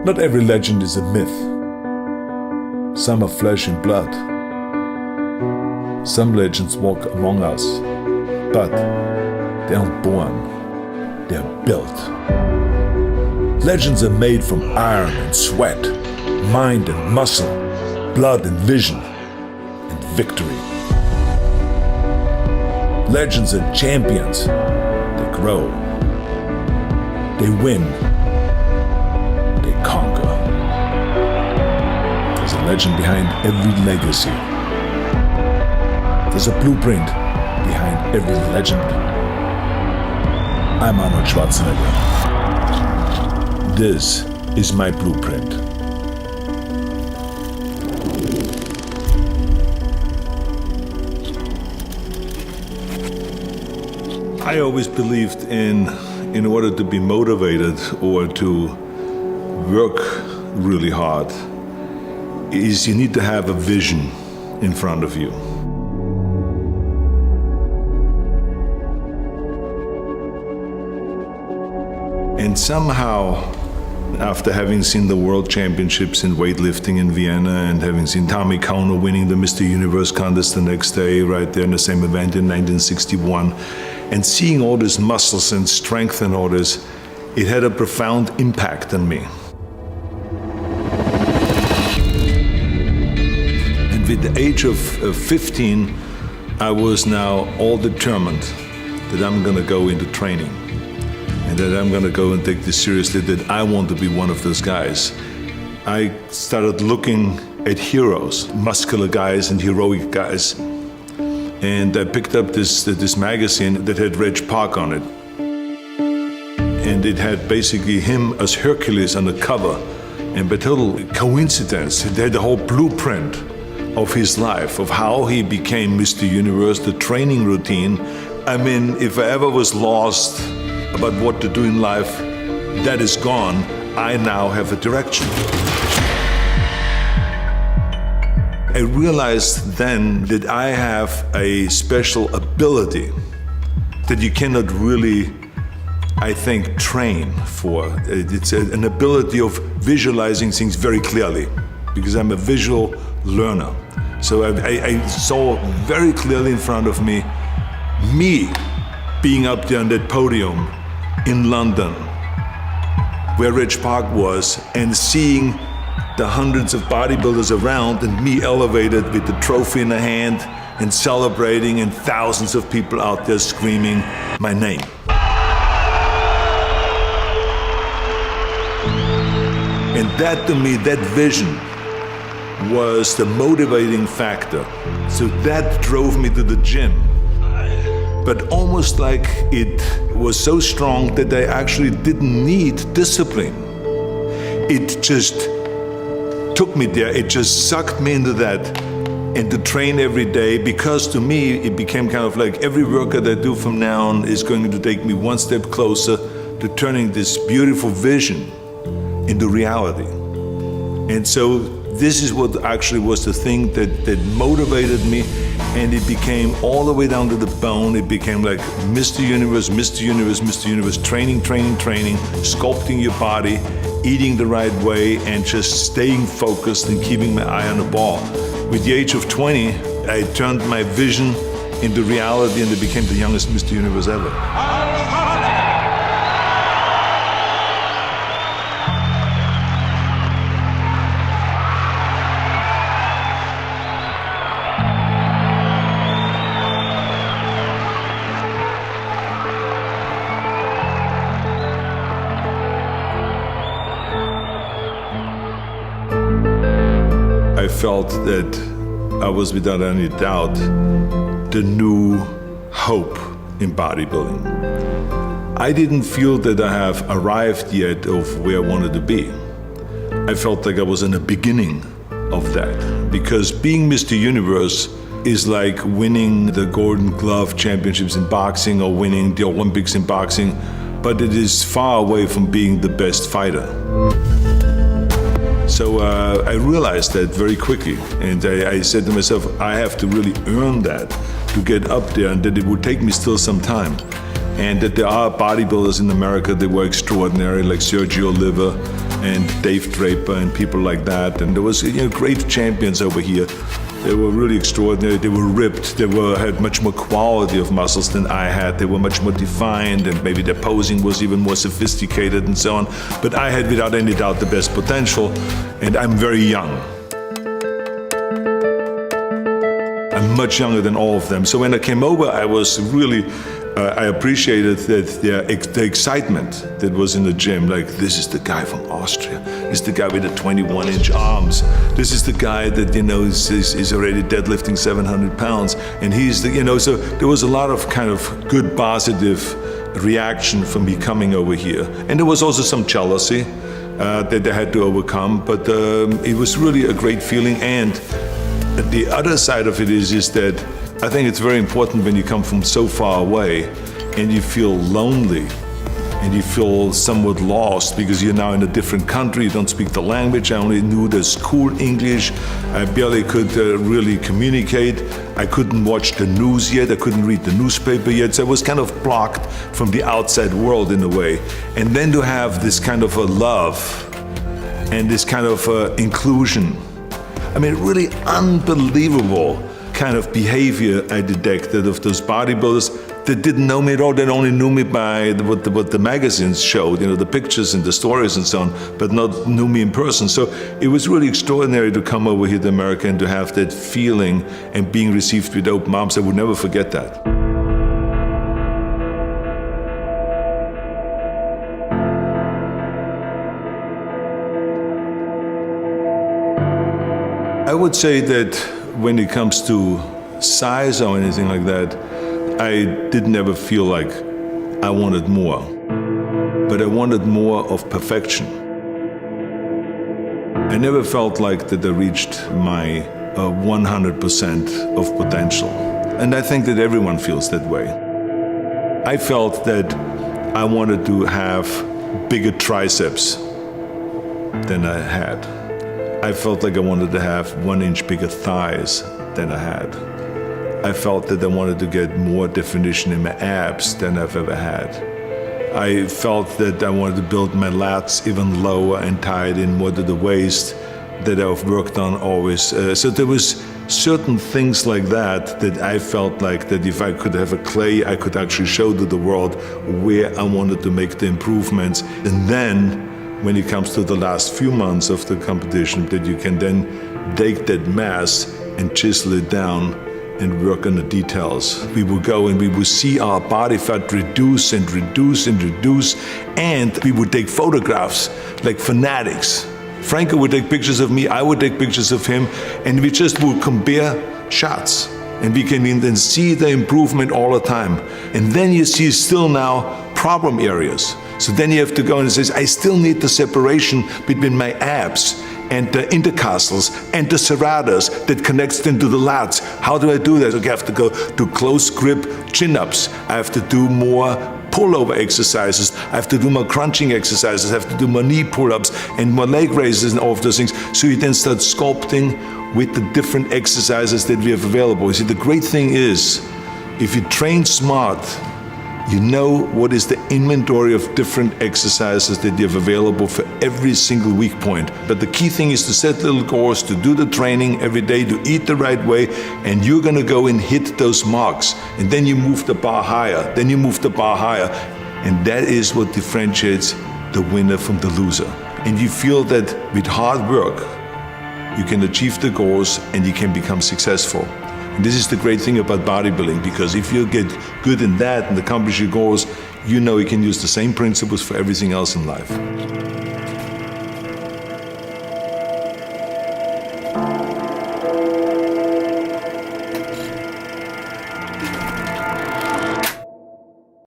Not every legend is a myth. Some are flesh and blood. Some legends walk among us, but they aren't born, they're built. Legends are made from iron and sweat, mind and muscle, blood and vision, and victory. Legends are champions. They grow. They win. They conquer. There's a legend behind every legacy. There's a blueprint behind every legend. I'm Arnold Schwarzenegger. This is my blueprint. I always believed in order to be motivated or to work really hard, is you need to have a vision in front of you. And somehow, after having seen the World Championships in weightlifting in Vienna and having seen Tommy Kauno winning the Mr. Universe contest the next day, right there in the same event in 1961, and seeing all these muscles and strength and all this, it had a profound impact on me. And with the age of 15, I was now all determined that I'm gonna go into training and that I'm gonna go and take this seriously, that I want to be one of those guys. I started looking at heroes, muscular guys and heroic guys. And I picked up this magazine that had Reg Park on it. And it had basically him as Hercules on the cover. And by total coincidence, it had the whole blueprint of his life, of how he became Mr. Universe, the training routine. I mean, if I ever was lost about what to do in life, that is gone. I now have a direction. I realized then that I have a special ability that you cannot really, I think, train for. It's an ability of visualizing things very clearly, because I'm a visual learner. So I saw very clearly in front of me being up there on that podium in London, where Reg Park was, and seeing the hundreds of bodybuilders around and me elevated with the trophy in the hand and celebrating, and thousands of people out there screaming my name. And that, to me, that vision was the motivating factor. So that drove me to the gym. But almost like it was so strong that I actually didn't need discipline. It just took me there, it just sucked me into that, and to train every day, because to me it became kind of like every workout I do from now on is going to take me one step closer to turning this beautiful vision into reality. And so this is what actually was the thing that motivated me, and it became all the way down to the bone. It became like Mr. Universe, Mr. Universe, Mr. Universe, training, sculpting your body, eating the right way, and just staying focused and keeping my eye on the ball. With the age of 20, I turned my vision into reality, and I became the youngest Mr. Universe ever. I felt that I was, without any doubt, the new hope in bodybuilding. I didn't feel that I have arrived yet of where I wanted to be. I felt like I was in the beginning of that, because being Mr. Universe is like winning the Golden Glove championships in boxing or winning the Olympics in boxing, but it is far away from being the best fighter. So I realized that very quickly, and I said to myself, I have to really earn that to get up there, and that it would take me still some time. And that there are bodybuilders in America that were extraordinary, like Sergio Oliva and Dave Draper and people like that. And there was great champions over here. They were really extraordinary. They were ripped. They had much more quality of muscles than I had. They were much more defined, and maybe their posing was even more sophisticated and so on. But I had, without any doubt, the best potential, and I'm very young. I'm much younger than all of them. So when I came over, I was really, I appreciated that the excitement that was in the gym. Like, this is the guy from Austria. This is the guy with the 21-inch arms. This is the guy that, is already deadlifting 700 pounds. And he's the, so there was a lot of kind of good positive reaction from me coming over here. And there was also some jealousy that I had to overcome. But it was really a great feeling. And the other side of it is that I think it's very important when you come from so far away and you feel lonely and you feel somewhat lost because you're now in a different country, you don't speak the language. I only knew the school English. I barely could really communicate. I couldn't watch the news yet. I couldn't read the newspaper yet. So I was kind of blocked from the outside world in a way. And then to have this kind of a love and this kind of inclusion. I mean, really unbelievable kind of behavior I detected of those bodybuilders that didn't know me at all. They only knew me by what the magazines showed, the pictures and the stories and so on, but not knew me in person. So it was really extraordinary to come over here to America and to have that feeling and being received with open arms. I would never forget that. I would say that when it comes to size or anything like that, I didn't ever feel like I wanted more, but I wanted more of perfection. I never felt like that I reached my 100% of potential, and I think that everyone feels that way. I felt that I wanted to have bigger triceps than I had. I felt like I wanted to have 1 inch bigger thighs than I had. I felt that I wanted to get more definition in my abs than I've ever had. I felt that I wanted to build my lats even lower and tie it in more to the waist that I've worked on always. So there was certain things like that I felt like that if I could have a clay, I could actually show to the world where I wanted to make the improvements. And then when it comes to the last few months of the competition, that you can then take that mass and chisel it down and work on the details. We would go and we would see our body fat reduce and reduce and reduce, and we would take photographs like fanatics. Franco would take pictures of me, I would take pictures of him, and we just would compare shots. And we can then see the improvement all the time. And then you see still now problem areas. So then you have to go and say, I still need the separation between my abs and the intercostals and the serratus that connects them to the lats. How do I do that? Okay, I have to go to close grip chin-ups. I have to do more pullover exercises. I have to do more crunching exercises. I have to do more knee pull-ups and more leg raises and all of those things. So you then start sculpting with the different exercises that we have available. You see, the great thing is, if you train smart, you know what is the inventory of different exercises that you have available for every single weak point. But the key thing is to set little goals, to do the training every day, to eat the right way, and you're gonna go and hit those marks. And then you move the bar higher, then you move the bar higher. And that is what differentiates the winner from the loser. And you feel that with hard work, you can achieve the goals and you can become successful. And this is the great thing about bodybuilding, because if you get good in that and accomplish your goals, you know you can use the same principles for everything else in life.